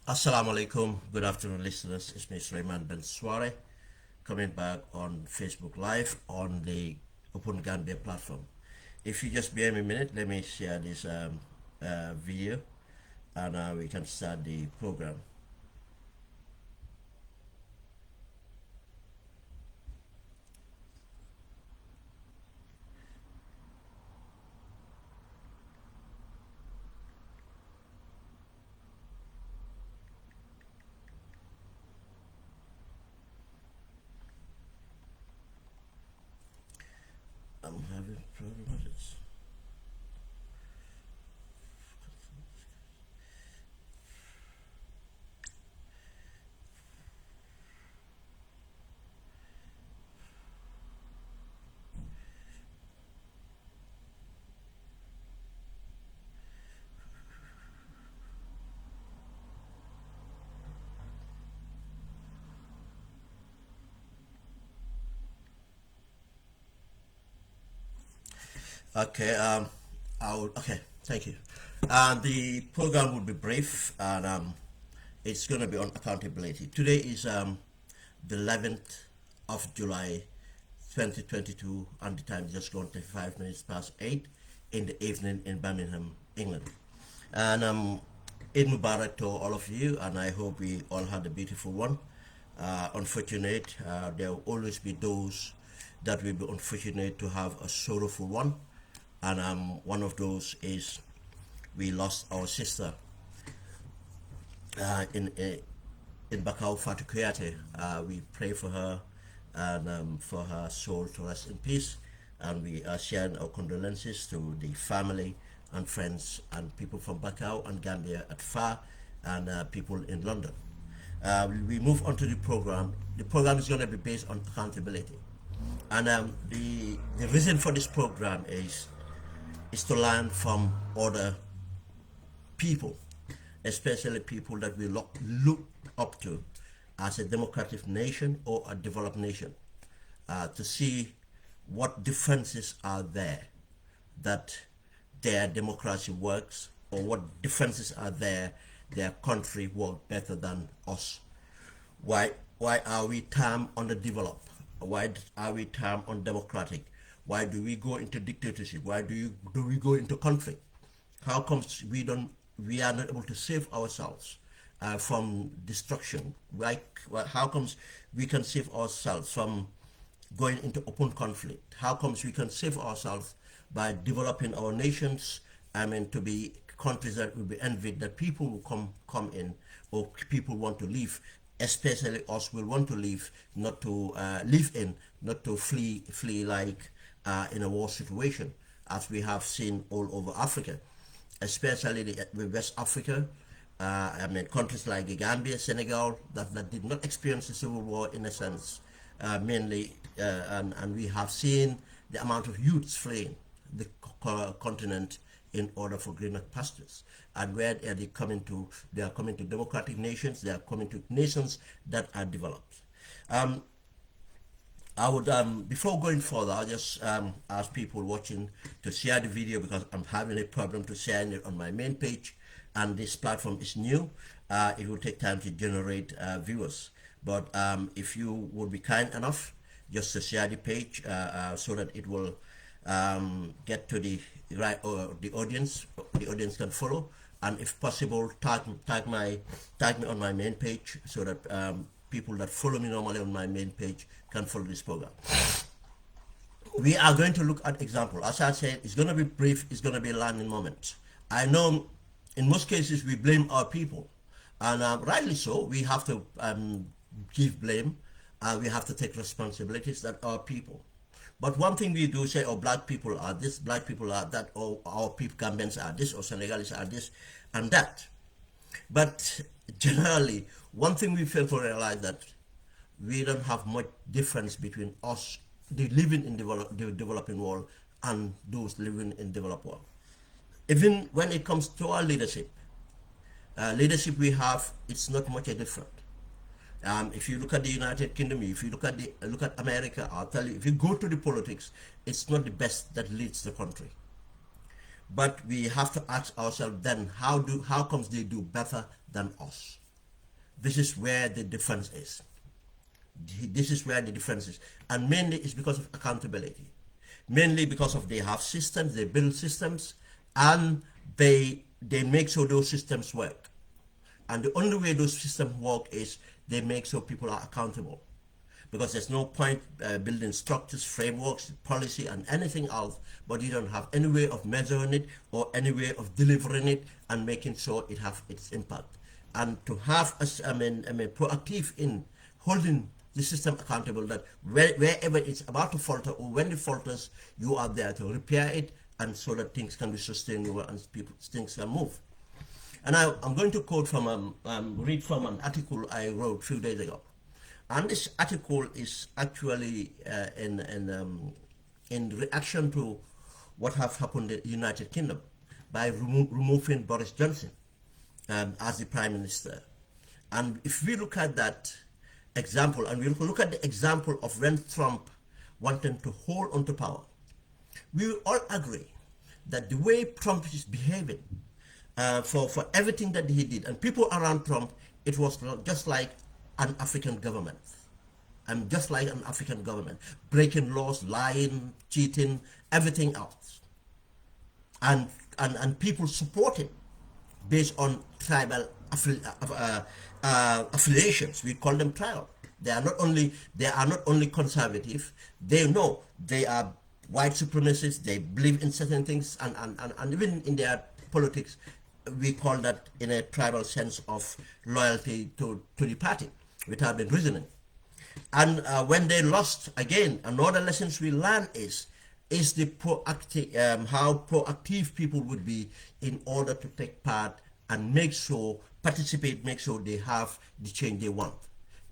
Assalamu alaikum. Good afternoon, listeners. It's me, Sulaiman Ben Sware, coming back on Facebook Live on the Open Gambia platform. If you just bear me a minute, let me share this video and we can start the program. I'm having problem with this. Okay, okay, thank you. The program will be brief and it's going to be on accountability. Today is the 11th of July 2022 and the time is just gone 35 minutes past 8 in the evening in Birmingham, England. And Eid Mubarak to all of you, and I hope we all had a beautiful one. Unfortunate, there will always be those that will be unfortunate to have a sorrowful one, and one of those is we lost our sister in Bakau Fatu Kuyate. We pray for her and for her soul to rest in peace. And we are sharing our condolences to the family and friends and people from Bakau and Gambia at far and people in London. We move on to the program. The program is going to be based on accountability. And the reason for this program is to learn from other people, especially people that we look up to as a democratic nation or a developed nation, to see what differences are there that their democracy works, or what differences are there their country work better than us. Why are we termed underdeveloped? Why are we termed undemocratic? Why do we go into dictatorship? Why do we go into conflict? How comes we are not able to save ourselves from destruction? How comes we can save ourselves from going into open conflict? How comes we can save ourselves by developing our nations? I mean, to be countries that will be envied, that people will come in, or people want to live, especially us will want to live, not to live in, not to flee like in a war situation, as we have seen all over Africa, especially the West Africa. I mean, countries like the Gambia, Senegal, that did not experience the civil war in a sense, mainly, and we have seen the amount of youths fleeing the continent in order for greener pastures. And where are they coming to? They are coming to democratic nations. They are coming to nations that are developed. Um, I would, before going further, I'll just ask people watching to share the video, because I'm having a problem to share it on my main page, and this platform is new. It will take time to generate viewers. But if you would be kind enough just to share the page so that it will get to the right, or the audience can follow, and if possible, tag me on my main page so that people that follow me normally on my main page can follow this program. We are going to look at example. As I said, it's going to be brief. It's going to be a learning moment. I know in most cases we blame our people, and rightly so. We have to give blame. We have to take responsibilities that our people. But one thing we do say, oh, black people are this, black people are that, or our people, Gambians are this, or Senegalese are this, and that. But generally, one thing we fail to realize that we don't have much difference between us, the living in the developing world, and those living in developed world. Even when it comes to our leadership we have, it's not much different. If you look at the United Kingdom, if you look at America, I'll tell you, if you go to the politics, it's not the best that leads the country. But we have to ask ourselves then, how comes they do better than us? This is where the difference is. This is where the difference is. And mainly it's because of accountability. Mainly because of they have systems, they build systems, and they make sure those systems work. And the only way those systems work is they make sure people are accountable. Because there's no point building structures, frameworks, policy, and anything else, but you don't have any way of measuring it or any way of delivering it and making sure it have its impact. And to have us, proactive in holding the system accountable, that wherever it's about to falter or when it falters, you are there to repair it, and so that things can be sustainable and things can move. And I'm going to quote from read from an article I wrote a few days ago. And this article is actually in reaction to what have happened in the United Kingdom by removing Boris Johnson as the Prime Minister. And if we look at that example, and we look at the example of when Trump wanted to hold onto power, we will all agree that the way Trump is behaving for everything that he did, and people around Trump, it was just like an African government. And just like an African government, breaking laws, lying, cheating, everything else. And people support him based on tribal affiliations. We call them tribal. They are not only conservative. They know they are white supremacists. They believe in certain things, and even in their politics, we call that in a tribal sense of loyalty to the party, without the reasoning. And when they lost, again, another lessons we learn is the proactive, how proactive people would be in order to take part and make sure they have the change they want.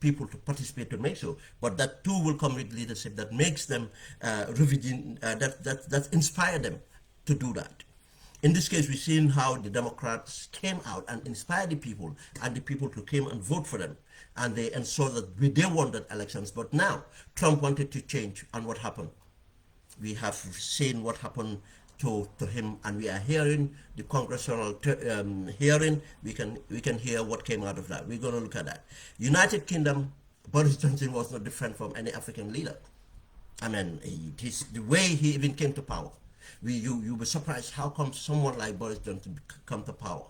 People to participate to make sure, but that too will come with leadership that makes them that inspire them to do that. In this case, we've seen how the Democrats came out and inspired the people, and the people to came and vote for them, and they ensured that they won that elections. But now Trump wanted to change, and what happened? We have seen what happened to him, and we are hearing the congressional hearing. We can hear what came out of that. We're going to look at that. United Kingdom, Boris Johnson was not different from any African leader. I mean, the way he even came to power. You were surprised how come someone like Boris Johnson come to power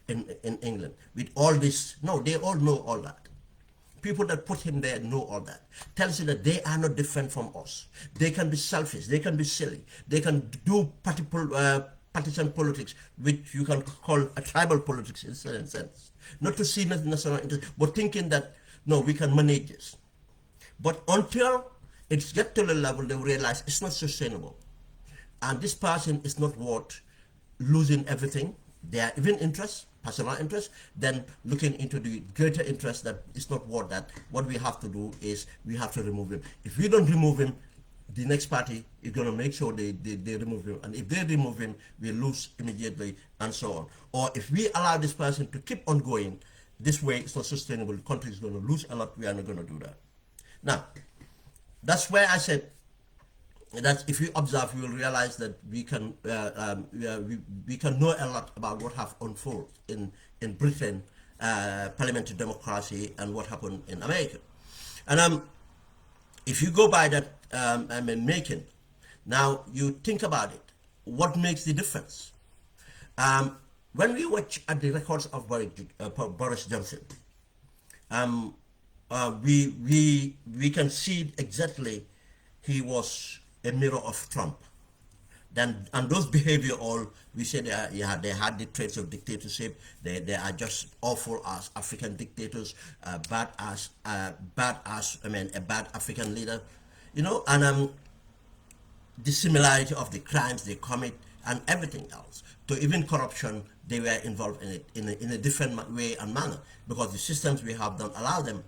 in England with all this. No, they all know all that. People that put him there know all that. Tells you that they are not different from us. They can be selfish. They can be silly. They can do partisan politics, which you can call a tribal politics in a certain sense. Not to see national interest, but thinking that, no, we can manage this. But until it's get to the level, they realize it's not sustainable. And this person is not worth losing everything. Their even interest, personal interest, then looking into the greater interest that it's not worth that. What we have to do is we have to remove him. If we don't remove him, the next party is going to make sure they remove him. And if they remove him, we lose immediately, and so on. Or if we allow this person to keep on going, this way it's not sustainable. The country is going to lose a lot. We are not going to do that. Now, that's where I said that if you observe, you will realize that we can know a lot about what have unfolded in Britain, parliamentary democracy, and what happened in America. And if you go by that making, now you think about it, what makes the difference? When we watch at the records of Boris Johnson, we can see exactly he was a mirror of Trump. Then, and those behavior all, we say they had the traits of dictatorship. They are just awful as African dictators, bad as a bad African leader, and the similarity of the crimes they commit and everything else, to even corruption, they were involved in it in a different way and manner, because the systems we have don't allow them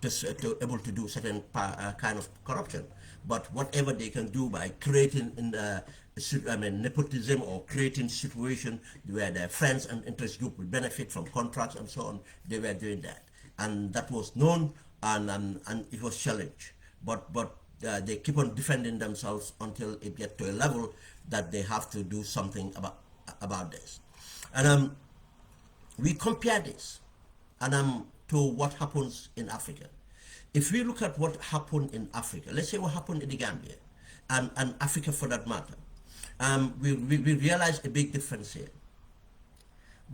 to able to do certain kind of corruption. But whatever they can do by creating nepotism, or creating situation where their friends and interest group will benefit from contracts and so on, they were doing that, and that was known, and it was challenged. But they keep on defending themselves until it gets to a level that they have to do something about this. And we compare this, and to what happens in Africa. If we look at what happened in Africa, let's say what happened in the Gambia, and Africa for that matter, we realize a big difference here.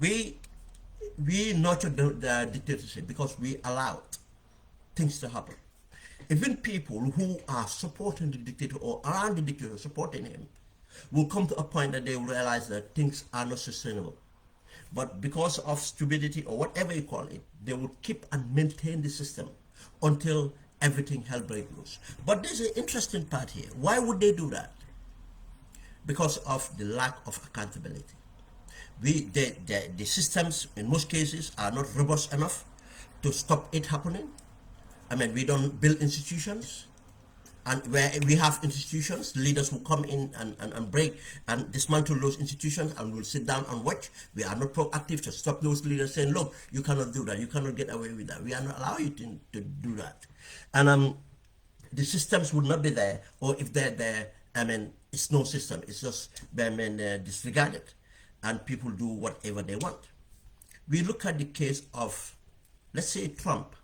We nurtured the dictatorship because we allowed things to happen. Even people who are supporting the dictator or around the dictator supporting him will come to a point that they will realize that things are not sustainable. But because of stupidity or whatever you call it, they will keep and maintain the system until everything hell breaks loose. But there's an interesting part here. Why would they do that? Because of the lack of accountability. The systems in most cases are not robust enough to stop it happening. I mean, we don't build institutions, and where we have institutions, leaders will come in and break and dismantle those institutions, and we'll sit down and watch. We are not proactive to stop those leaders saying, look, you cannot do that, you cannot get away with that, we are not allowing you to do that. And the systems would not be there, or if they're there, I mean, it's no system, it's just disregarded, and people do whatever they want. We look at the case of, let's say, Trump.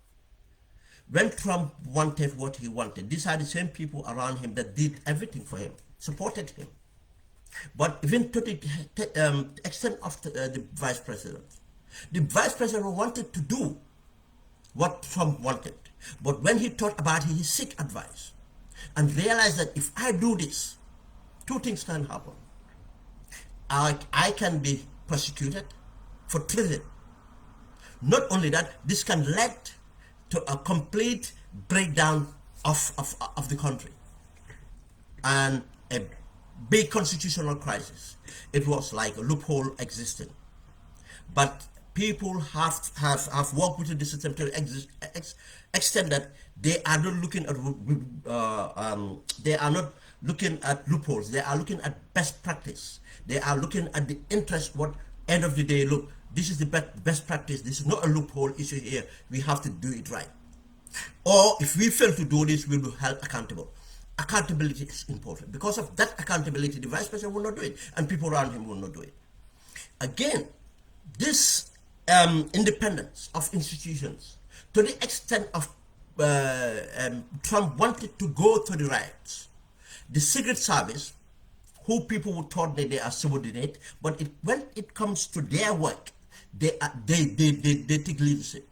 When Trump wanted what he wanted, these are the same people around him that did everything for him, supported him. But even to the extent of the vice president wanted to do what Trump wanted. But when he thought about it, he sought advice and realized that if I do this, two things can happen. I can be prosecuted for treason. Not only that, this can lead to a complete breakdown of the country and a big constitutional crisis. It was like a loophole existing. But people have worked within the system to extent that they are not looking at loopholes. They are looking at best practice. They are looking at the interest. What end of the day, look, this is the best practice. This is not a loophole issue here. We have to do it right. Or if we fail to do this, we will be held accountable. Accountability is important. Because of that accountability, the vice president will not do it, and people around him will not do it. Again, this independence of institutions, to the extent of Trump wanted to go to the riots, the Secret Service, who people would thought that they are subordinate, but when it comes to their work, they take leadership.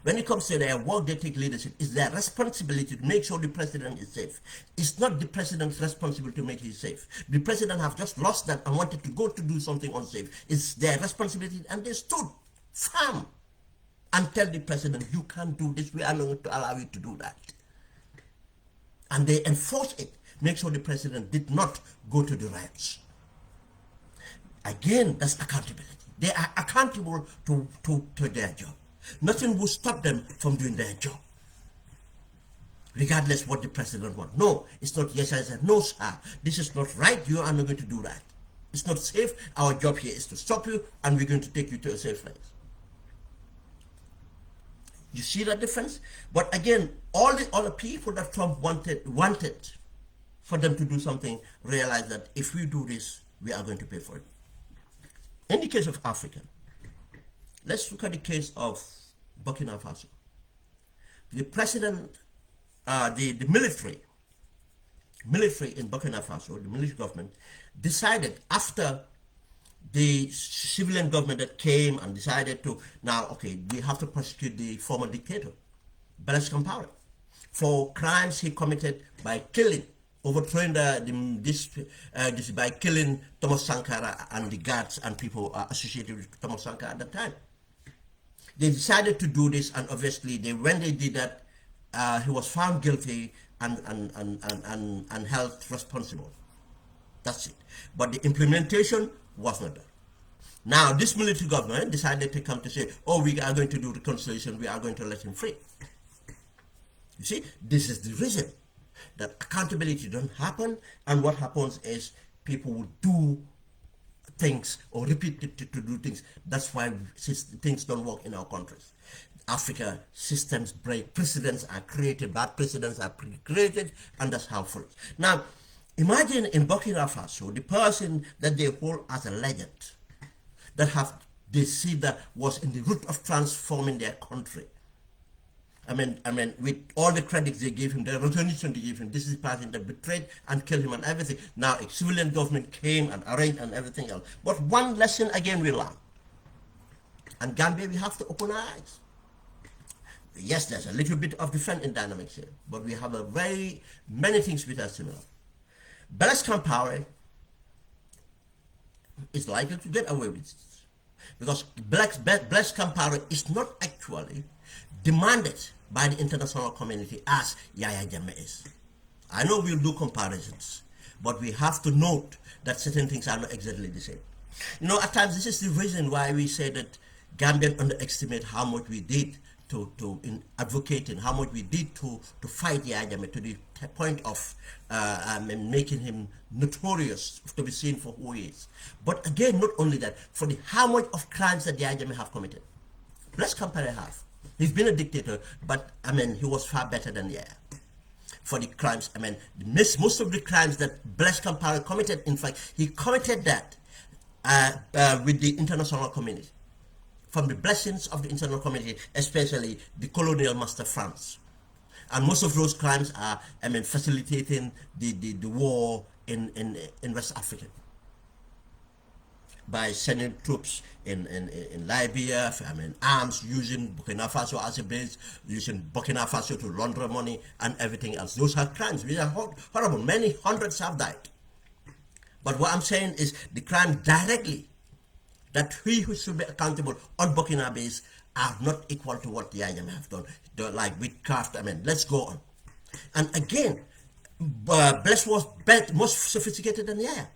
When it comes to their work, they take leadership. It's their responsibility to make sure the president is safe. It's not the president's responsibility to make him safe. The president have just lost that and wanted to go to do something unsafe. It's their responsibility, and they stood firm and tell the president, you can't do this, we are not going to allow you to do that. And they enforce it, make sure the president did not go to the riots. Again, that's accountability. They are accountable to their job. Nothing will stop them from doing their job, regardless what the president wants. No, it's not yes, I said, no, sir, this is not right, you are not going to do that. It's not safe. Our job here is to stop you, and we're going to take you to a safe place. You see that difference? But again, all the people that Trump wanted for them to do something, realize that if we do this, we are going to pay for it. In the case of Africa, let's look at the case of Burkina Faso. The president, the military in Burkina Faso, the military government, decided after the civilian government that came and decided to, now, okay, we have to prosecute the former dictator, Blaise Compaoré, for crimes he committed by killing, overthrowing by killing Thomas Sankara and the guards and people associated with Thomas Sankara at that time. They decided to do this, and obviously, when they did that, he was found guilty and held responsible. That's it. But the implementation was not done. Now, this military government decided to come to say, oh, we are going to do reconciliation, we are going to let him free. You see, this is the reason that accountability don't happen, and what happens is people will do things or repeat to do things. That's why things don't work in our countries. Africa, systems break, precedents are created, bad precedents are created, and that's how it follows. Now, imagine in Burkina Faso, the person that they hold as a legend, that they see that was in the root of transforming their country, with all the credits they gave him, the recognition they gave him, this is the person that betrayed and killed him and everything. Now a civilian government came and arranged and everything else. But one lesson again we learn. And Gambia, we have to open our eyes. Yes, there's a little bit of different in dynamics here, but we have a very many things which are similar. Blaise Compaoré is likely to get away with it because Blaise Compaoré is not actually demanded by the international community as Yahya Jammeh is. I know we'll do comparisons, but we have to note that certain things are not exactly the same. At times this is the reason why we say that Gambian underestimate how much we did in advocating, how much we did to fight Yahya Jammeh to the point of making him notorious to be seen for who he is. But again, not only that, for how much of crimes that Yahya Jammeh have committed. Blaise Compaoré have. He's been a dictator, but he was far better than Yahya. For the crimes, most of the crimes that Blaise Compaoré committed, in fact, he committed that with the international community. From the blessings of the international community, especially the colonial master France. And most of those crimes are, facilitating the war in West Africa by sending troops in Libya, arms, using Burkina Faso as a base, using Burkina Faso to launder money and everything else. Those are crimes. These are horrible. Many hundreds have died. But what I'm saying is the crime directly that we who should be accountable on Burkina base are not equal to what the IMF have done. Like with craft, let's go on. And again, Blaise was more sophisticated than Yahya.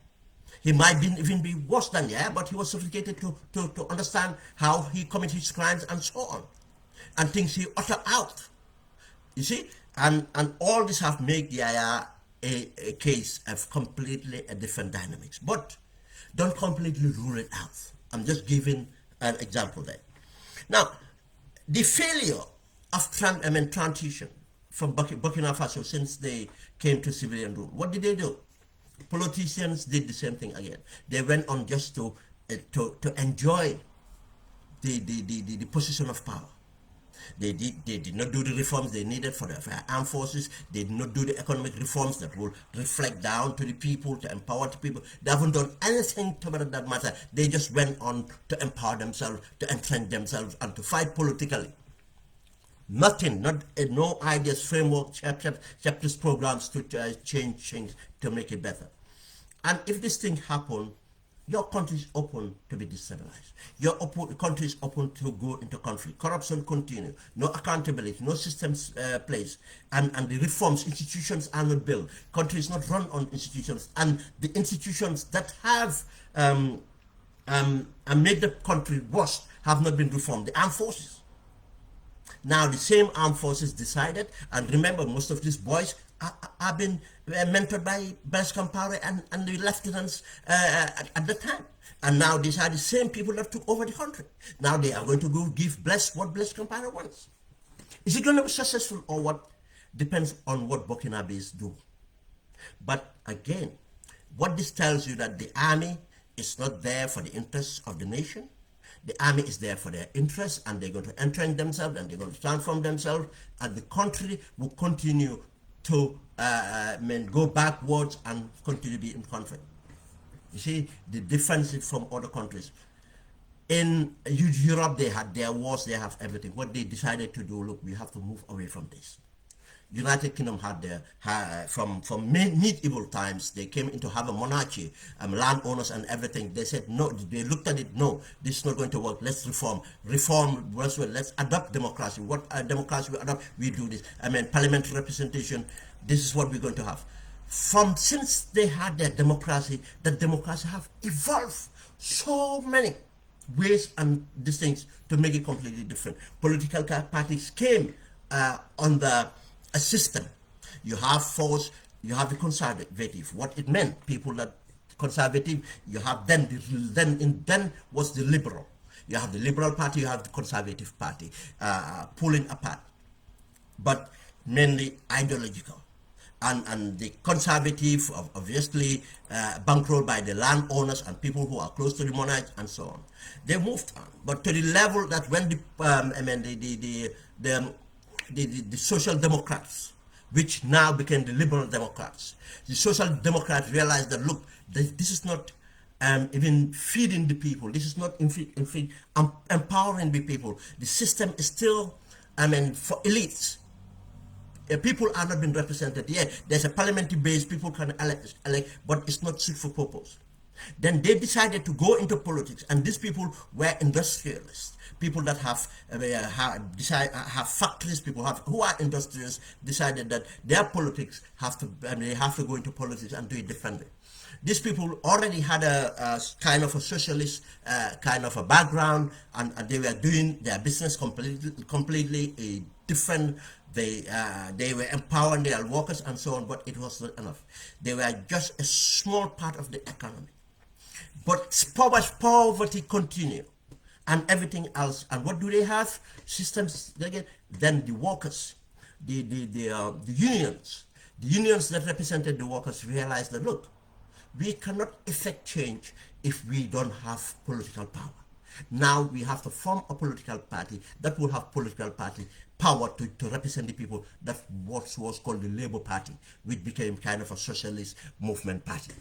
He might even be worse than Yahya, but he was sophisticated to understand how he committed his crimes and so on. And things he uttered out. You see? And all this have made Yahya a case of completely a different dynamics. But don't completely rule it out. I'm just giving an example there. Now, the failure of transition from Burkina Faso since they came to civilian rule, what did they do? Politicians did the same thing again. They went on just to enjoy the position of power. They did not do the reforms they needed for the armed forces. They did not do the economic reforms that will reflect down to the people, to empower the people. They haven't done anything to that matter. They just went on to empower themselves, to entrench themselves, and to fight politically. Nothing, no ideas, framework, chapters, programs to change things to make it better. And if this thing happens, your country is open to be destabilized. Your country is open to go into conflict. Corruption continue. No accountability. No systems place. And the reforms, institutions are not built. Country is not run on institutions. And the institutions that have made the country worse have not been reformed. The armed forces. Now the same armed forces decided, and remember, most of these boys have been mentored by Blaise Compaoré and the lieutenants at the time. And now these are the same people that took over the country. Now they are going to go give Blaise what Blaise Compaoré wants. Is it going to be successful or what? Depends on what Burkinabés do. But again, what this tells you that the army is not there for the interests of the nation. The army is there for their interests, and they're going to entrench themselves, and they're going to transform themselves, and the country will continue to go backwards and continue to be in conflict. You see the difference from other countries. In Europe, they had their wars, they have everything. What they decided to do, look, we have to move away from this. United Kingdom had their, from medieval times, they came into have a monarchy, landowners and everything. They said, no, they looked at it, no, this is not going to work, let's reform. Reform, let's adopt democracy. What democracy we adopt, we do this. Parliamentary representation, this is what we're going to have. Since they had their democracy, the democracy have evolved so many ways and these things to make it completely different. Political parties came under a system. You have force, you have the conservative. What it meant, people that conservative, you have then was the liberal. You have the liberal party, you have the conservative party, pulling apart, but mainly ideological. And the conservative, obviously, bankrolled by the landowners and people who are close to the monarch and so on. They moved on, but to the level that when the Social Democrats, which now became the Liberal Democrats. The Social Democrats realized that, look, this is not even feeding the people. This is not empowering the people. The system is still, for elites. People are not being represented. Yeah, there's a parliamentary base, people can elect, but it's not fit for purpose. Then they decided to go into politics, and these people were industrialists. People that have factories, people who are industrialists, decided that their politics they have to go into politics and do it differently. These people already had a kind of a socialist kind of a background, and they were doing their business completely different. They were empowering their workers and so on, but it was not enough. They were just a small part of the economy. But poverty continued, and everything else. And what do they have? Systems again. Then the workers, the unions, that represented the workers realized that, look, we cannot effect change if we don't have political power. Now we have to form a political party that will have political party power to represent the people. That was called the Labour Party, which became kind of a socialist movement party.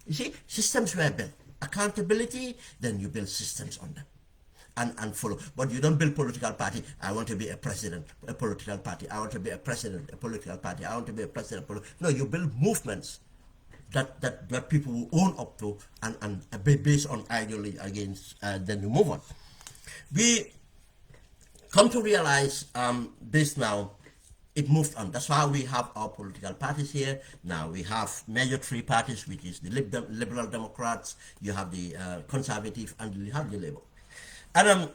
You see, systems were built. Accountability, then you build systems on them. And follow. But you don't build political party. I want to be a president, a political party. I want to be a president, a political party. I want to be a president. No, you build movements that people will own up to and based on ideology against, then you move on. We come to realize this now, it moved on. That's why we have our political parties here. Now we have major three parties, which is the Liberal Democrats, you have the Conservative, and you have the Labour. And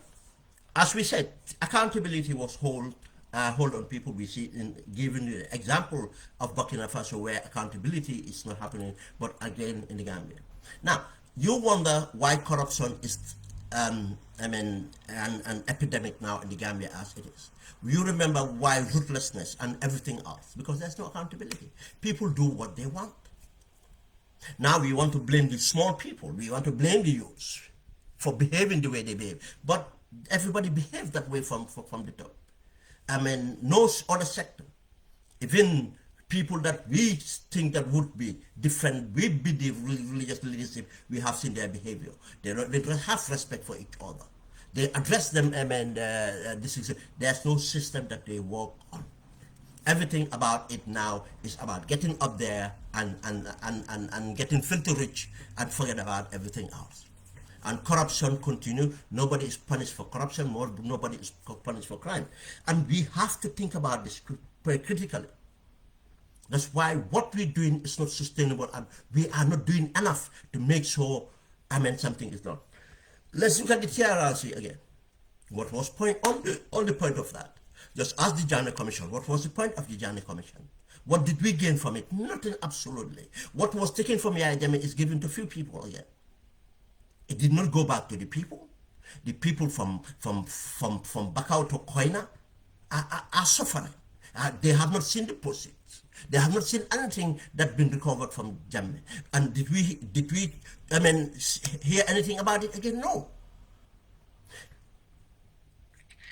as we said, accountability was hold on people. We see given the example of Burkina Faso, where accountability is not happening, but again in the Gambia. Now, you wonder why corruption is an epidemic now in the Gambia as it is. You remember why ruthlessness and everything else, because there's no accountability. People do what they want. Now we want to blame the small people. We want to blame the youths for behaving the way they behave. But everybody behaves that way from the top. No other sector, even people that we think that would be different with the religious leadership, we have seen their behavior. They don't have respect for each other. They address them, there's no system that they work on. Everything about it now is about getting up there and getting filthy rich and forget about everything else. And corruption continue. Nobody is punished for corruption. Nobody is punished for crime. And we have to think about this very critically. That's why what we're doing is not sustainable, and we are not doing enough to make sure something is done. Let's look at the TRRC again. What was on the point of that? Just ask the Janneh Commission. What was the point of the Janneh Commission? What did we gain from it? Nothing, absolutely. What was taken from Yahya Jammeh is given to few people again. It did not go back to the people. The people from Bakau to Koina are suffering. They have not seen the proceeds. They have not seen anything that's been recovered from Jammeh. And did we hear anything about it again? No.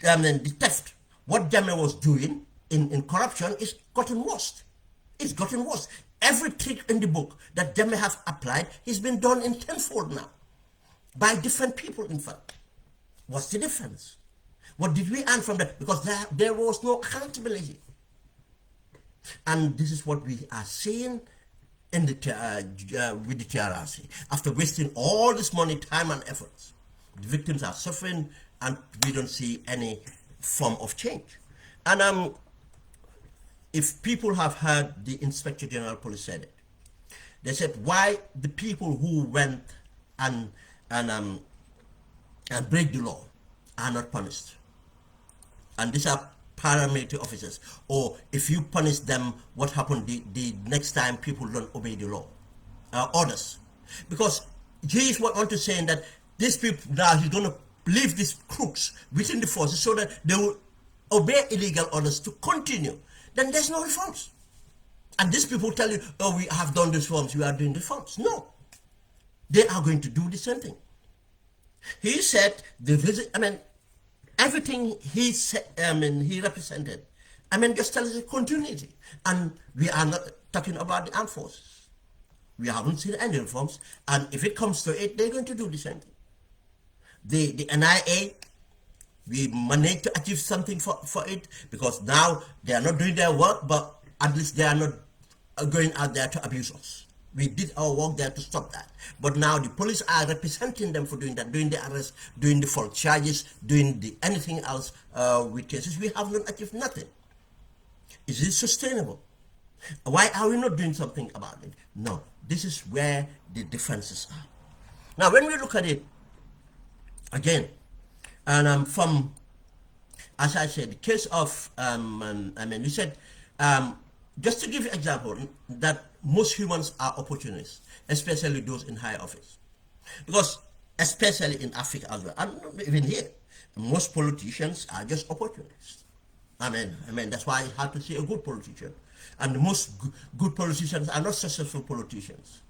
The theft, what Jammeh was doing in corruption is gotten worse. It's gotten worse. Every trick in the book that Jammeh has applied has been done in tenfold now. By different people, in fact. What's the difference? What did we earn from that? Because there was no accountability. And this is what we are seeing in with the TRRC. After wasting all this money, time and efforts, the victims are suffering and we don't see any form of change. And if people have heard the Inspector General Police said it, they said why the people who went and break the law are not punished. And these are paramilitary officers. Or if you punish them, what happened the next time people don't obey the law? Orders. Because he is what want to say that these people now, he's going to leave these crooks within the forces so that they will obey illegal orders to continue. Then there's no reforms. And these people tell you, oh, we have done reforms, we are doing reforms. No. They are going to do the same thing. He said, everything he said, he represented I mean, just tell us the continuity. And we are not talking about the armed forces. We haven't seen any reforms. And if it comes to it, they're going to do the same thing. The NIA, we managed to achieve something for it, because now they are not doing their work, but at least they are not going out there to abuse us. We did our work there to stop that. But now the police are representing them for doing that, doing the arrest, doing the false charges, doing the anything else with cases. We have not achieved nothing. Is it sustainable? Why are we not doing something about it? No, this is where the differences are. Now, when we look at it again, and from, as I said, the case of, I mean, we said, just to give you an example, that most humans are opportunists, especially those in high office. Because, especially in Africa as well, and even here, most politicians are just opportunists. I mean, that's why it's hard to see a good politician. And most good politicians are not successful politicians,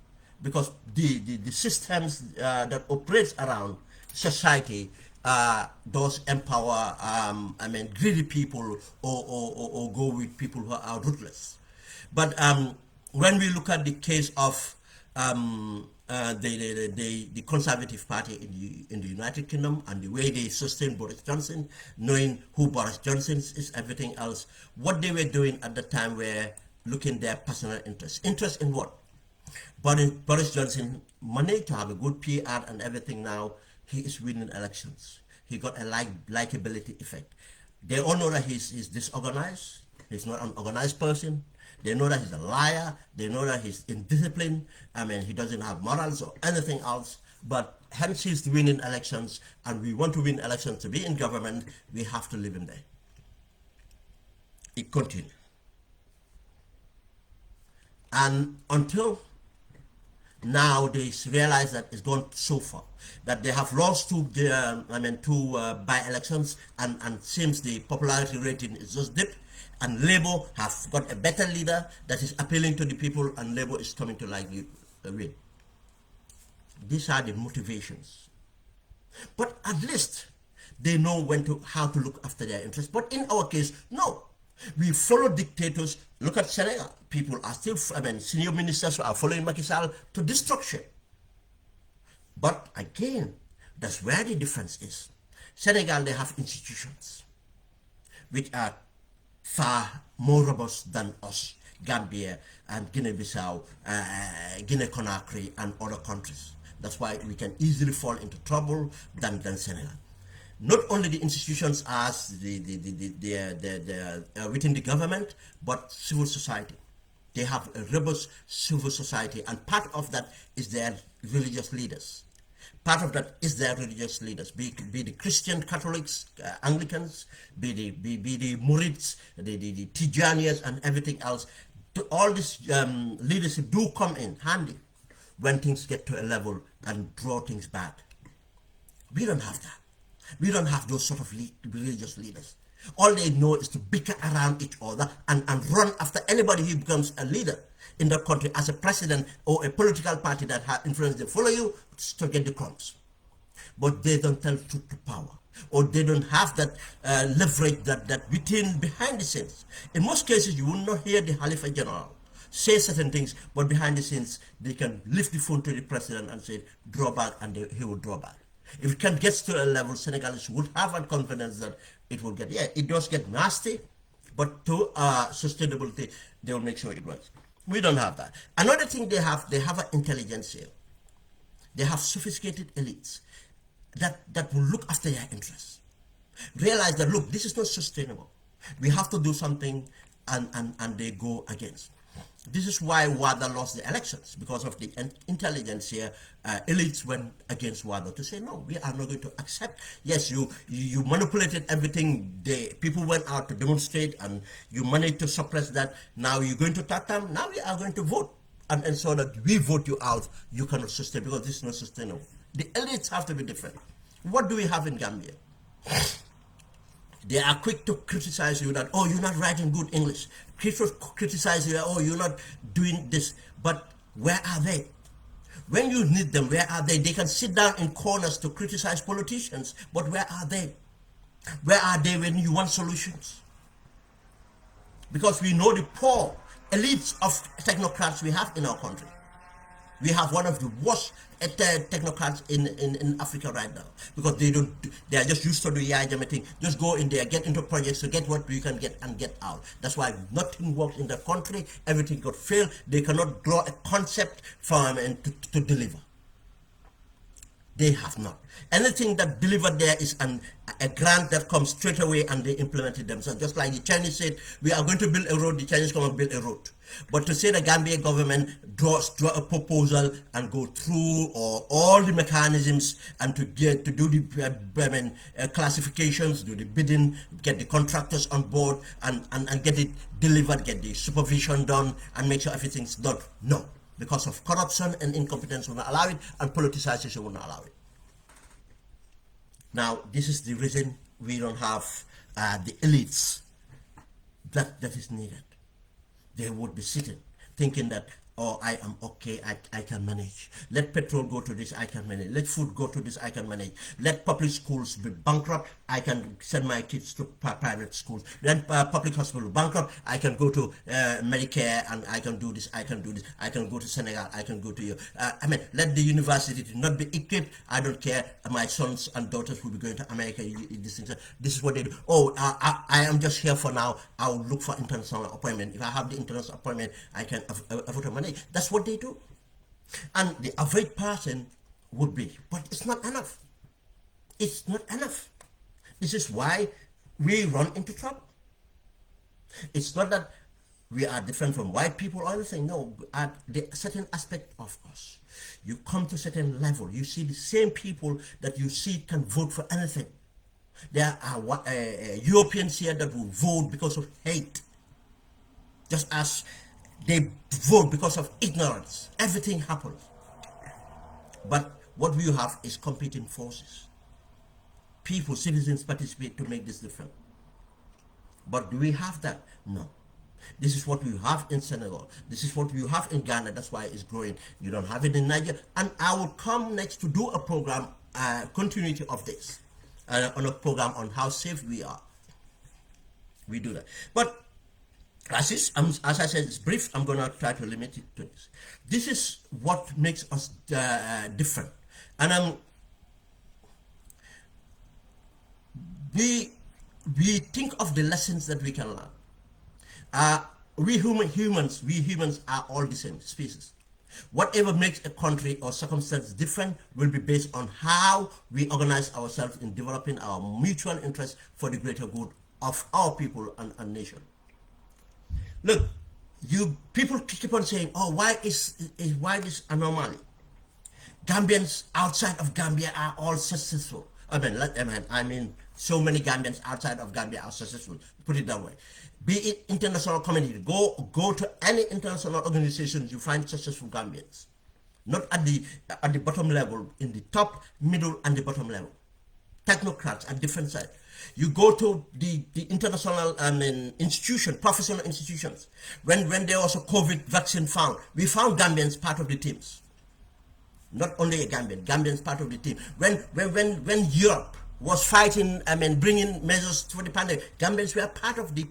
because the systems that operates around society those empower, I mean, greedy people, or go with people who are ruthless. But when we look at the case of the Conservative Party in the United Kingdom, and the way they sustain Boris Johnson, knowing who Boris Johnson is, everything else, what they were doing at the time were looking their personal interests. Interest in what? Boris Johnson managed to have a good PR and everything. Now he is winning elections. He got a likability effect. They all know that he's disorganized. He's not an organized person. They know that he's a liar. They know that he's indisciplined. I mean, he doesn't have morals or anything else. But hence he's winning elections, and we want to win elections to be in government. We have to leave him there. It continues. And until now, they realize that it's gone so far that they have lost two by-elections, and seems the popularity rating is just dipped, and Labour have got a better leader that is appealing to the people, and Labour is coming to likely win. These are the motivations. But at least they know how to look after their interests. But in our case, no. We follow dictators. Look at Senegal. People are still, senior ministers are following Macky Sall to destruction. But again, that's where the difference is. Senegal, they have institutions which are far more robust than us, Gambia and Guinea-Bissau, Guinea-Conakry, and other countries. That's why we can easily fall into trouble than Senegal. Not only the institutions as within the government, but civil society. They have a robust civil society, and part of that is their religious leaders. Part of that is their religious leaders, be the Christian Catholics, Anglicans, be the Murids, the Tijanias, and everything else. All this leadership do come in handy when things get to a level and draw things bad. We don't have that. We don't have those sort of religious leaders. All they know is to bicker around each other and run after anybody who becomes a leader in the country as a president or a political party that has influence. They follow you to get the crumbs. But they don't tell truth to power, or they don't have that leverage that within behind the scenes. In most cases, you will not hear the Khalifa General say certain things, but behind the scenes, they can lift the phone to the president and say, draw back, and he will draw back. If it can get to a level, Senegalese would have a confidence that it will get, it does get nasty, but to sustainability, they will make sure it works. We don't have that. Another thing they have an intelligence here. They have sophisticated elites that will look after their interests. Realize that, look, this is not sustainable. We have to do something, and they go against. This is why Wada lost the elections, because of the intelligence here. Elites went against Wada to say, no, we are not going to accept. Yes, you manipulated everything. People went out to demonstrate, and you managed to suppress that. Now you're going to attack them. Now we are going to vote. And so that we vote you out, you cannot sustain, because this is not sustainable. The elites have to be different. What do we have in Gambia? They are quick to criticize you that, oh, you're not writing good English. Criticize you, oh, you're not doing this. But where are they? When you need them, where are they? They can sit down in corners to criticize politicians, but where are they? Where are they when you want solutions? because we know the poor elites of technocrats we have in our country. We have one of the worst technocrats in Africa right now, because they are just used to the Yajame thing. Just go in there, get into projects to get what you can get and get out. That's why nothing works in the country. Everything got failed. They cannot draw a concept from and to deliver. They have not. Anything that delivered there is a grant that comes straight away and they implement it themselves. Just like the Chinese said, we are going to build a road, the Chinese come and build a road. But to say the Gambia government draw a proposal and go through all the mechanisms and to do the classifications, do the bidding, get the contractors on board and get it delivered, get the supervision done and make sure everything's done. No. Because of corruption and incompetence will not allow it, and politicization will not allow it. Now, this is the reason we don't have the elites that is needed. They would be sitting thinking that, oh, I am okay, I can manage. Let petrol go to this, I can manage. Let food go to this, I can manage. Let public schools be bankrupt, I can send my kids to private schools. Let public hospital bankrupt, I can go to Medicare and I can do this, I can do this. I can go to Senegal, I can go to you. Let the university not be equipped, I don't care. My sons and daughters will be going to America. This is what they do. Oh, I am just here for now. I will look for international appointment. If I have the international appointment, I can afford money. That's what they do. And the average person would be, but it's not enough. It's not enough. This is why we run into trouble. It's not that we are different from white people or anything. No, at the certain aspect of us, you come to a certain level, you see the same people that you see can vote for anything. There are Europeans here that will vote because of hate, just as they vote because of ignorance. Everything happens. But what we have is competing forces. People, citizens participate to make this different. But do we have that? No. This is what we have in Senegal. This is what we have in Ghana. That's why it's growing. You don't have it in Nigeria. And I will come next to do a program, continuity of this, on a program on how safe we are. We do that. But as I said, it's brief. I'm going to try to limit it to this. This is what makes us different. And we think of the lessons that we can learn. We humans are all the same species. Whatever makes a country or circumstance different will be based on how we organize ourselves in developing our mutual interests for the greater good of our people and nation. Look, people keep on saying, oh, why is this anomaly? Gambians outside of Gambia are all successful. I mean, so many Gambians outside of Gambia are successful. Put it that way. Be it international community, go to any international organization, you find successful Gambians. Not at the bottom level, in the top, middle, and the bottom level. Technocrats at different sides. You go to the international institution, professional institutions. When there was a COVID vaccine found, we found Gambians part of the teams. Not only a Gambians part of the team. When Europe was fighting, bringing measures for the pandemic, Gambians were part of these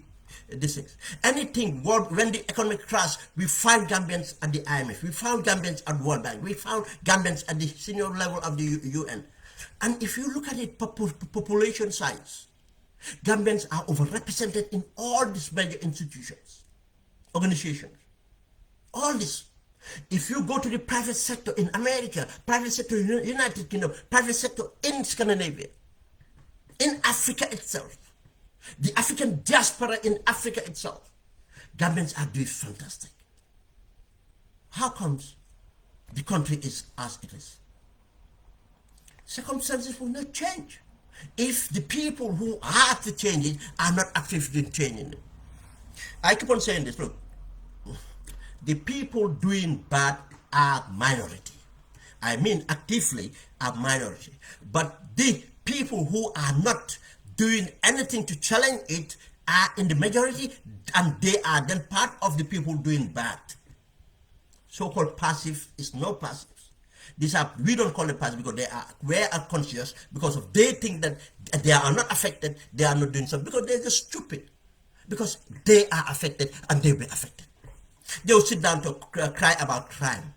things. Anything, when the economic crash, we found Gambians at the IMF, we found Gambians at World Bank, we found Gambians at the senior level of the UN. And if you look at it, population size, Gambians are overrepresented in all these major institutions, organizations, all this. If you go to the private sector in America, private sector in the United Kingdom, private sector in Scandinavia, in Africa itself, the African diaspora in Africa itself, Gambians are doing fantastic. How comes the country is as it is? Circumstances will not change if the people who have to change it are not actively changing it. I keep on saying this, look, the people doing bad are minority. I mean actively are minority. But the people who are not doing anything to challenge it are in the majority, and they are then part of the people doing bad. So-called passive is no passive. These are, we don't call it passive because we are conscious, because of they think that they are not affected, they are not doing something, because they're just stupid. because they are affected and they'll be affected. They'll sit down to cry about crime.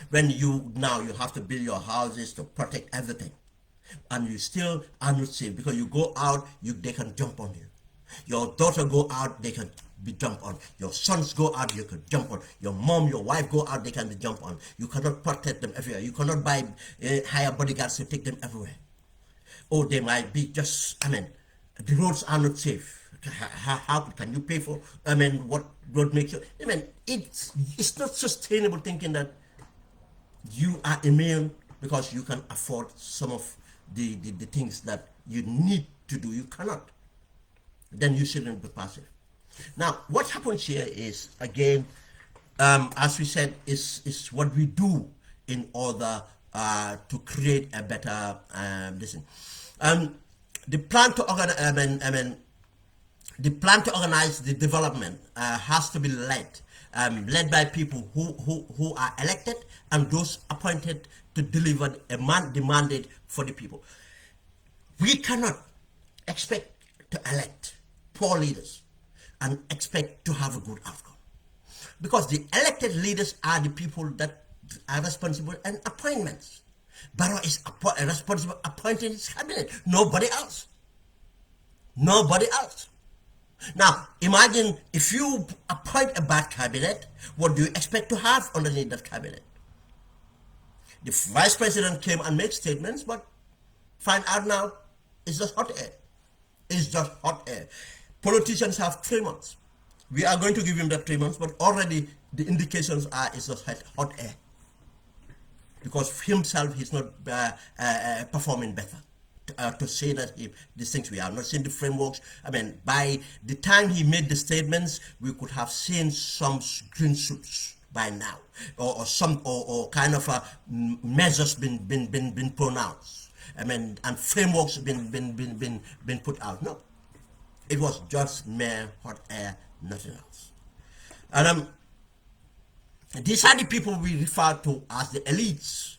When you have to build your houses to protect everything, and you still are not safe because you go out, they can jump on you. Your daughter go out, they can be jump on. Your sons go out, you can jump on. Your mom, your wife go out, they can be jump on. You cannot protect them everywhere. You cannot buy hire bodyguards to take them everywhere. Or they might be just, the roads are not safe. How can you pay for, what road makes you, it's not sustainable thinking that you are immune because you can afford some of the things that you need to do. You cannot. Then you shouldn't be passive. Now, what happens here is, again, as we said, is what we do in order to create a better listen. The plan to organize, the plan to organize the development has to be led by people who are elected and those appointed to deliver the mandate for the people. We cannot expect to elect poor leaders and expect to have a good outcome, because the elected leaders are the people that are responsible and appointments. Barrow is responsible appointing his cabinet, nobody else. Nobody else. Now, imagine if you appoint a bad cabinet, what do you expect to have underneath that cabinet? The vice president came and made statements, but find out now it's just hot air. It's just hot air. Politicians have 3 months. We are going to give him that 3 months, but already the indications are it's just hot air. Because himself, he's not performing better. To say that these things, we have not seen the frameworks. By the time he made the statements, we could have seen some green shoots by now, or some or kind of measures been pronounced. And frameworks been put out. No, it was just mere hot air, nothing else. And these are the people we refer to as the elites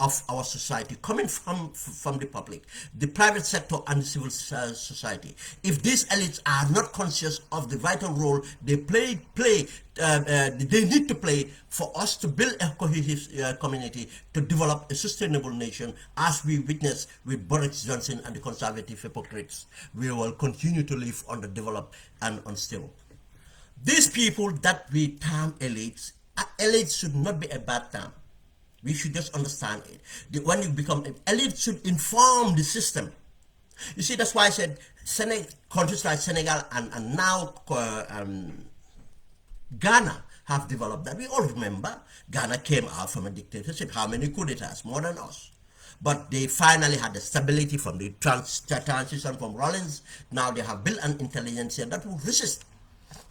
of our society, coming from the public, the private sector, and the civil society. If these elites are not conscious of the vital role they they need to play for us to build a cohesive community, to develop a sustainable nation, as we witness with Boris Johnson and the conservative hypocrites, we will continue to live underdeveloped and unstable. These people that we term elites, elites should not be a bad term. We should just understand it. When you become an elite, should inform the system. You see, that's why I said countries like Senegal and now Ghana have developed that. We all remember Ghana came out from a dictatorship. How many coup d'etats? More than us. But they finally had the stability from the transition from Rawlings. Now they have built an intelligentsia that will resist.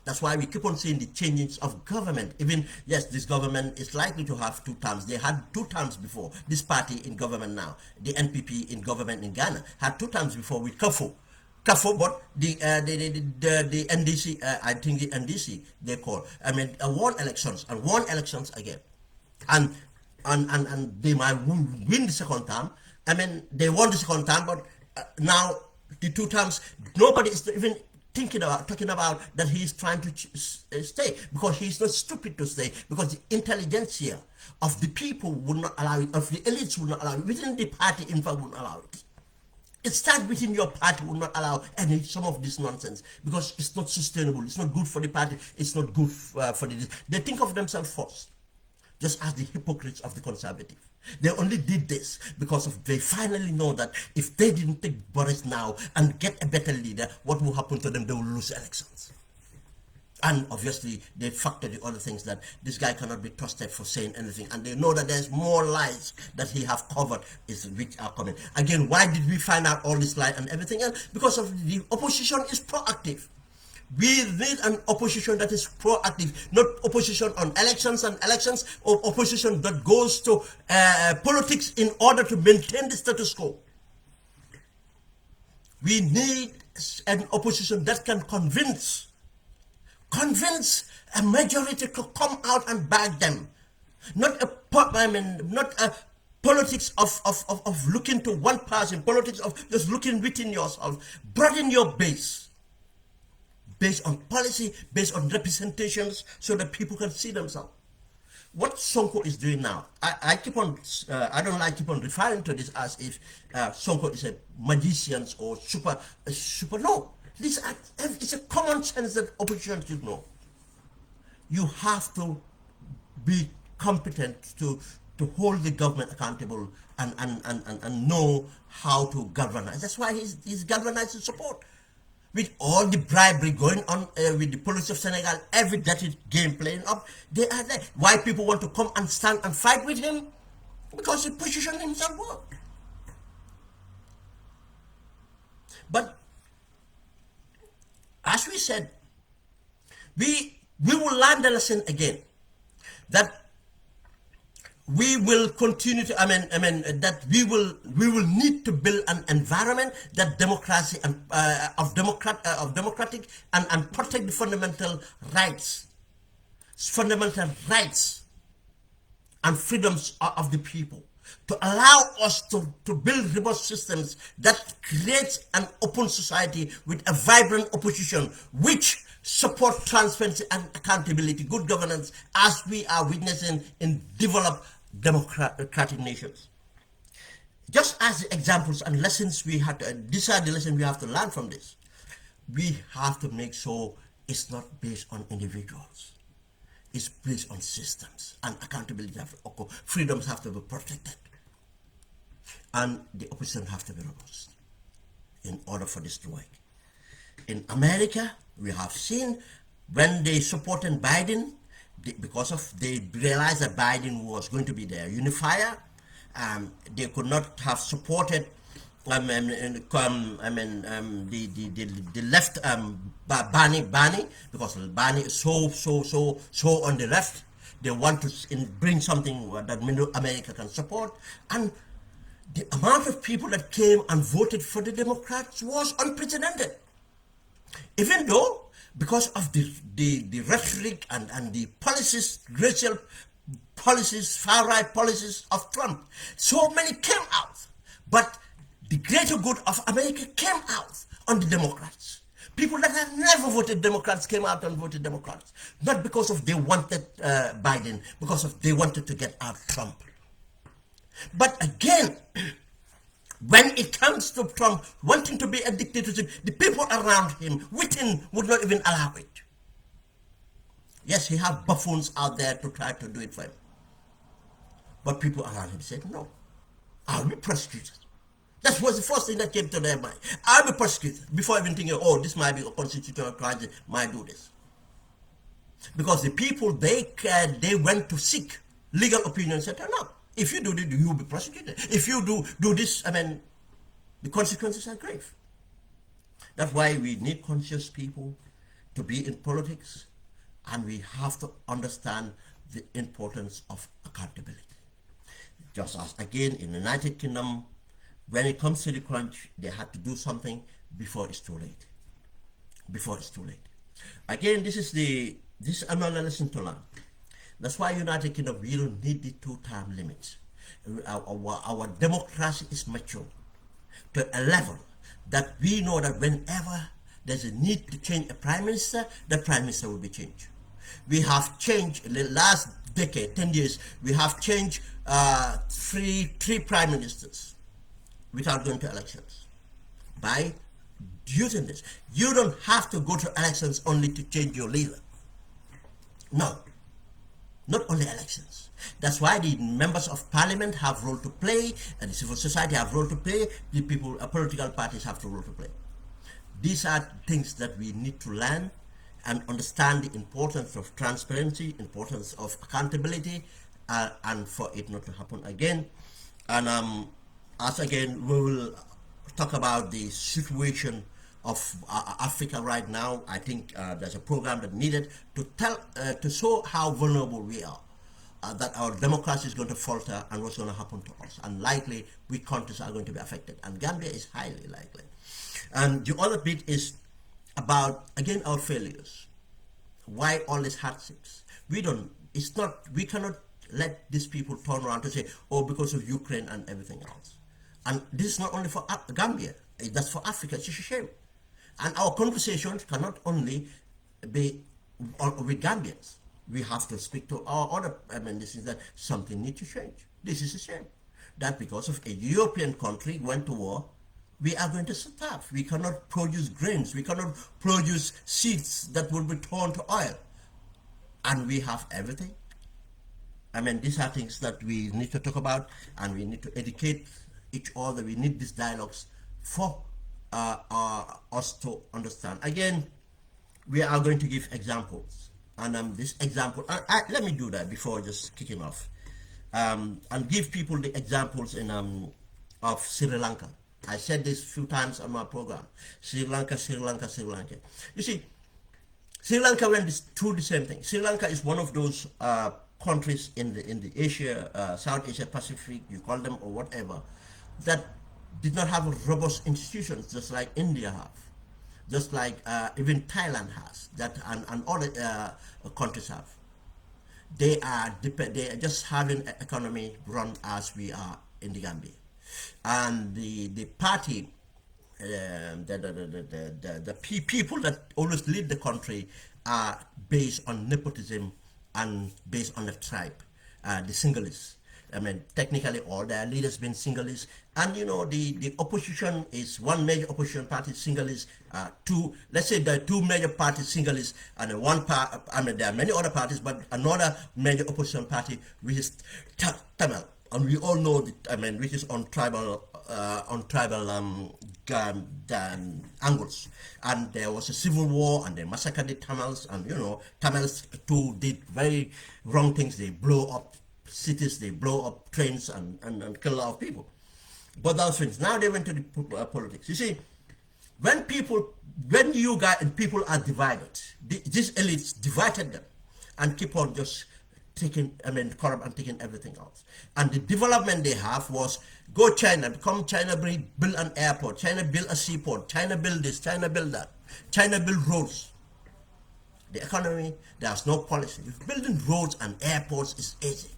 That's why we keep on seeing the changes of government. Even, yes, this government is likely to have 2 terms. They had 2 terms before. This party in government now, the NPP in government in Ghana, had 2 terms before with Kafo, but the NDC, I think the NDC they call, won elections and won elections again. And they might win the second term. They won the second term, but now the 2 terms, nobody is even talking about that he is trying to stay, because he is not stupid to stay, because the intelligentsia of the people would not allow it, of the elites would not allow it, within the party in fact would not allow it. It starts within your party would not allow some of this nonsense, because it's not sustainable, it's not good for the party, it's not good for they think of themselves first, just as the hypocrites of the conservative. They only did this because they finally know that if they didn't take Boris now and get a better leader, what will happen to them? They will lose elections. And obviously they factor the other things, that this guy cannot be trusted for saying anything, and they know that there's more lies that he have covered which are coming. Again, why did we find out all this lie and everything else? Because of the opposition is proactive. We need an opposition that is proactive, not opposition on elections or opposition that goes to politics in order to maintain the status quo. We need an opposition that can convince a majority to come out and back them. Not a politics of looking to one person, politics of just looking within yourself. Broaden your base. based on policy, based on representations, so that people can see themselves. What Sonko is doing now, I keep on, I don't like keep on referring to this as if Sonko is a magician or super. No, it's a common sense that opposition should know. You have to be competent to hold the government accountable and know how to galvanize. That's why he's galvanizing support. With all the bribery going on with the police of Senegal, every dirty game playing up, they are there. Why people want to come and stand and fight with him? Because he positioned himself well. But as we said, we will learn the lesson again that we will continue to, that we will need to build an environment that democracy and of democratic and protect the fundamental rights and freedoms of the people, to allow us to build remote systems that creates an open society with a vibrant opposition which support transparency and accountability, good governance, as we are witnessing in developed democratic nations. Just as the examples and lessons we have to, these are the lessons we have to learn from this. We have to make sure it's not based on individuals. It's based on systems, and accountability have to occur. Freedoms have to be protected, and the opposition have to be robust in order for this to work. In America, we have seen when they supported Biden, because of they realized that Biden was going to be their unifier, they could not have supported the left Bernie, because Bernie is so on the left. They want to bring something that middle America can support, and the amount of people that came and voted for the Democrats was unprecedented. Even though, because of the rhetoric and the policies, racial policies, far-right policies of Trump, so many came out. But the greater good of America came out on the Democrats. People that had never voted Democrats came out and voted Democrats. Not because of they wanted Biden, because of they wanted to get out Trump. But again, when it comes to Trump wanting to be a dictatorship, the people around him, within, would not even allow it. Yes, he had buffoons out there to try to do it for him. But people around him said, no, I'll be prosecuted. That was the first thing that came to their mind. I'll be prosecuted, before even thinking, oh, this might be a constitutional crisis, might do this. Because the people, they went to seek legal opinion and said, no, if you do this, you will be prosecuted. If you do this, the consequences are grave. That's why we need conscious people to be in politics, and we have to understand the importance of accountability. Just as, again, in the United Kingdom, when it comes to the crunch, they had to do something before it's too late. Before it's too late. Again, this is another lesson to learn. That's why United Kingdom, we don't need the 2-term limits. Our democracy is mature to a level that we know that whenever there's a need to change a prime minister, the prime minister will be changed. We have changed in the last decade, 10 years, we have changed three prime ministers without going to elections. By using this, you don't have to go to elections only to change your leader. No. Not only elections. That's why the members of parliament have role to play, and the civil society have role to play, the people, political parties have a role to play. These are things that we need to learn and understand the importance of transparency, importance of accountability, and for it not to happen again. And as again, we will talk about the situation of Africa right now. I think there's a program that needed to show how vulnerable we are, that our democracy is going to falter and what's going to happen to us, and likely weak countries are going to be affected, and Gambia is highly likely. And the other bit is about, again, our failures. Why all these hardships? We cannot let these people turn around to say, oh, because of Ukraine and everything else. And this is not only for Gambia, that's for Africa. It's a shame. And our conversations cannot only be with Gambians. We have to speak to our other, this is that something needs to change. This is a shame. That because of a European country went to war, we are going to starve. We cannot produce grains. We cannot produce seeds that will be turned to oil. And we have everything. These are things that we need to talk about, and we need to educate each other. We need these dialogues for us to understand. Again, we are going to give examples, and this example, let me do that before just kicking off, and give people the examples in of Sri Lanka. I said this a few times on my program. Sri Lanka, Sri Lanka, Sri Lanka. You see, Sri Lanka went through the same thing. Sri Lanka is one of those countries in the Asia, South Asia Pacific, you call them or whatever, that did not have robust institutions, just like India have, just like even Thailand has, that and other countries have. They are just having an economy run as we are in the Gambia, and the party, the people that always lead the country are based on nepotism and based on the tribe, the Singhalese. Technically all their leaders been Singhalese, and the opposition is one major opposition party Singhalese, two, let's say there are two major parties Singhalese, and one part, there are many other parties, but another major opposition party which is Tamil, and we all know that, which is on tribal angles, and there was a civil war, and they massacred the Tamils, and Tamils too did very wrong things. They blow up cities, they blow up trains, and kill a lot of people. But those things, now they went to the politics. You see, when you guys and people are divided, these elites divided them and keep on just taking, corrupt and taking everything else. And the development they have was go China, become China, build an airport, China build a seaport, China build this, China build that, China build roads. The economy, there's no policy. If building roads and airports is easy,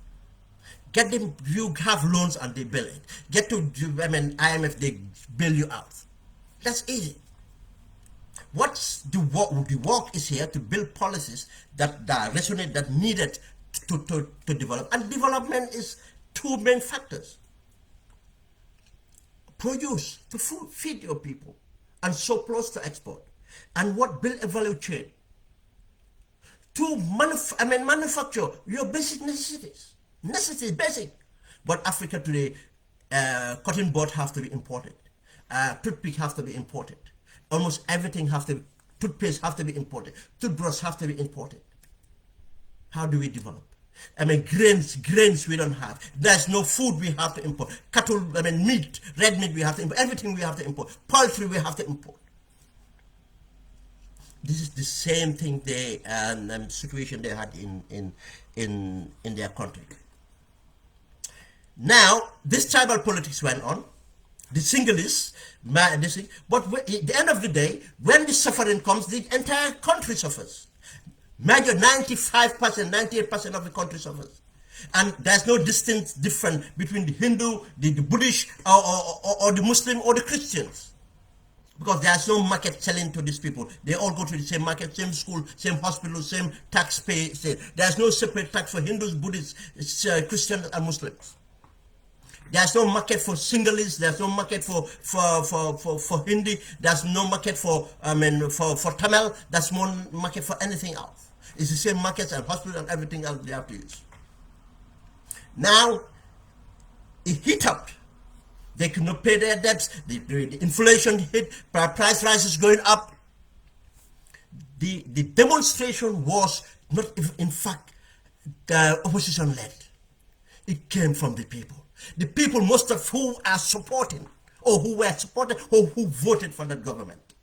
get them, you have loans and they build it. Get to IMF, they bail you out. That's easy. What's the work? The work is here to build policies that resonate, that needed to develop. And development is two main factors. Produce, to feed your people, and surplus to export. And what build a value chain? To manufacture your basic necessities. Necessities, basic. But Africa today, cotton bud have to be imported. Toothpick have to be imported. Almost everything have to be, toothpaste have to be imported. Toothbrush have to be imported. How do we develop? Grains we don't have. There's no food, we have to import. Cattle, meat, red meat we have to import. Everything we have to import. Poultry we have to import. This is the same thing situation they had in their country. Now, this tribal politics went on. The Singhalese, but at the end of the day, when the suffering comes, the entire country suffers. Major 95%, 98% of the country suffers. And there's no difference between the Hindu, the Buddhist, or the Muslim, or the Christians. Because there's no market selling to these people. They all go to the same market, same school, same hospital, same tax pay. There's no separate tax for Hindus, Buddhists, Christians, and Muslims. There's no market for Singhalese. There's no market for Hindi. There's no market for Tamil. There's no market for anything else. It's the same markets and hospital and everything else they have to use. Now, it hit up. They could not pay their debts. The inflation hit. Price rises going up. The demonstration was not, in fact, the opposition led. It came from the people. The people, most of who are supporting, or who were supported, or who voted for that government.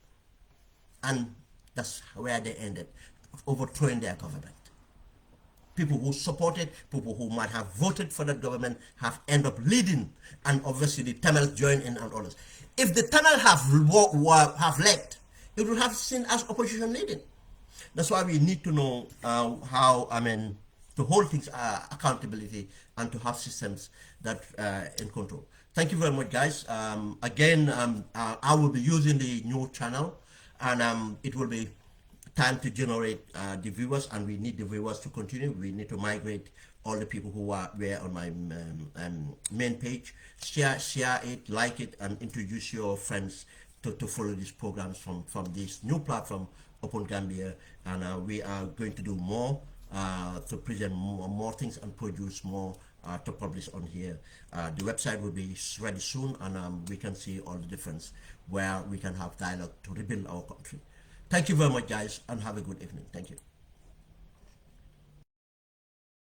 And that's where they ended, overthrowing their government. People who supported, people who might have voted for that government have ended up leading, and obviously the Tamils joined in and others. If the Tamils have led, it would have seen as opposition leading. That's why we need to know how, to hold things accountability and to have systems that in control. Thank you very much, guys. Again, I will be using the new channel. and it will be time to generate the viewers, and we need the viewers to continue. We need to migrate all the people who were on my main page. Share it, like it, and introduce your friends to follow these programs from this new platform, Open Gambia. And we are going to do more to present more things and produce more to publish on here. The website will be ready soon, and we can see all the difference where we can have dialogue to rebuild our country. Thank you very much, guys, and have a good evening. Thank you.